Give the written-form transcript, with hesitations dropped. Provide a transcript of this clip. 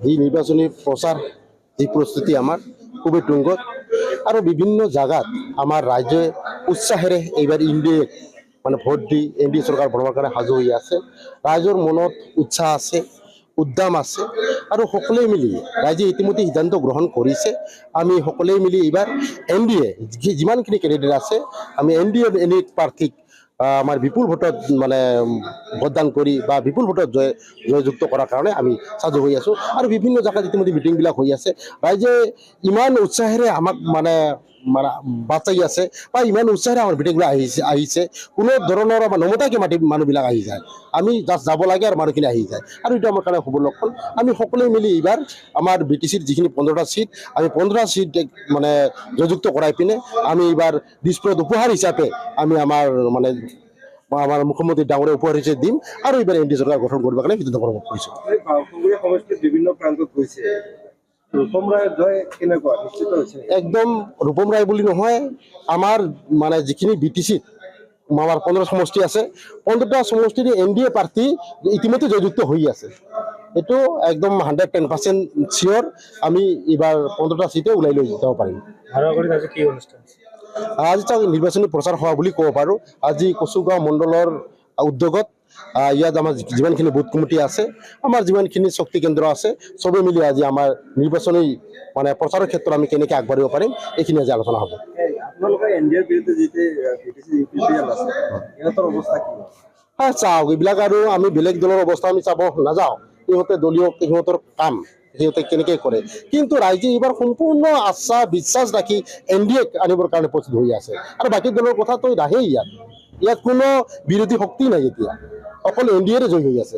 এই নিৰ্বাচনী প্ৰচাৰ এই প্ৰস্তুতি আমাৰ খুবই তুঙ্গত আৰ বিভিন্ন জায়গাত আমাৰ ৰাজ্যে উৎসাহেৰে এইবাৰ ইন্ডিয়ে মানে ভোট দি এনডিএ চৰকাৰ বনোৱাৰ কাৰণে সাজু হৈ আছে। ৰাইজৰ মনত উৎসাহ আছে, উদ্যম আছে আৰু সকলোৱে মিলি ৰাইজে ইতিমধ্যে সিদ্ধান্ত গ্ৰহণ কৰিছে। আমি সকলোৱে মিলি এইবাৰ এনডিএ যিমানখিনি কেণ্ডিডেট আছে আমি এনডিএ এনে প্ৰাৰ্থীক আমাৰ বিপুল ভোটত মানে ভোটদান কৰি বা বিপুল ভোটত জয়যুক্ত কৰাৰ কাৰণে আমি সাজু হৈ আছো। আৰু বিভিন্ন জায়গাত ইতিমধ্যে মিটিংবিলাক হৈ আছে। ৰাইজে ইমান উৎসাহেৰে আমাক মানে বাচাই আছে বা ইমান উৎসাহেৰে আমাৰ মিটিংবিলাক আহিছে। কোনো ধৰণৰ নমতাকে মানুহবিলাক আহি যায়। আমি জাষ্ট যাব লাগে আৰু মানুহখিনি আহি যায় আৰু এইটো আমাৰ কাৰণে শুভ লক্ষণ। আমি সকলোৱে মিলি এইবাৰ আমাৰ BTCৰ যিখিনি 15টা সিট আমি 15টা সিট মানে জয়যুক্ত কৰাই পিনে আমি এইবাৰ দিছপুৰত উপহাৰ হিচাপে আমি আমাৰ মানে আমাৰ মুখ্যমন্ত্ৰী ডাঙৰীয়া উপহাৰ হিচাপে দিম আৰু এইবাৰ এনডিএ চৰকাৰ গঠন কৰিব কাৰণে সিদ্ধান্ত গ্ৰহণ কৰিছোঁ। সমষ্টিত বিভিন্ন প্ৰান্তত হৈছে ৰূপম ৰায়ৰ জয় কেনেকুৱা নিশ্চিত হৈছে? একদম ৰূপম ৰায় বুলি নহয়, আমাৰ মানে যিখিনি BTCত আমাৰ 15 সমষ্টি আছে 15টা সমষ্টিৰ এনডিএ প্ৰাৰ্থী ইতিমধ্যে জয়যুক্ত হৈ আছে। এইটো একদম 110% চিয়ৰ আমি এইবাৰ 15টা সিটে ওলাই লৈ যাব পাৰিম। আজি তাক নিৰ্বাচনী প্ৰচাৰ হোৱা বুলি ক'ব পাৰোঁ। আজি কচুগাঁও মণ্ডলৰ উদ্যোগত ইয়াত আমাৰ যিমানখিনি বুথ কমিটি আছে, আমাৰ যিমানখিনি শক্তি কেন্দ্ৰ আছে, চবে মিলি আজি আমাৰ নিৰ্বাচনী মানে প্ৰচাৰৰ ক্ষেত্ৰত আমি কেনেকৈ আগবাঢ়িব পাৰিম এইখিনি আজি আলোচনা হ'ব। আপোনালোকে এনডিএৰ বিৰুদ্ধে যিটো BTC ইউপিপিএল আছে ইহঁতৰ অৱস্থা কি? চাওক, এইবিলাক আৰু আমি বেলেগ দলৰ অৱস্থা আমি চাব নাযাওঁ। সিহঁতে দলীয় সিহঁতৰ কাম সিহঁতে কেনেকৈ কৰে, কিন্তু ৰাইজে এইবাৰ সম্পূৰ্ণ আস্থা বিশ্বাস ৰাখি এনডিএক আনিবৰ কাৰণে প্ৰস্তুত হৈ আছে। আৰু বাকী দলৰ কথাটো নাহেই ইয়াত কোনো বিৰোধী শক্তি নাই। এতিয়া অকল এনডিএৰে জয় হৈ আছে।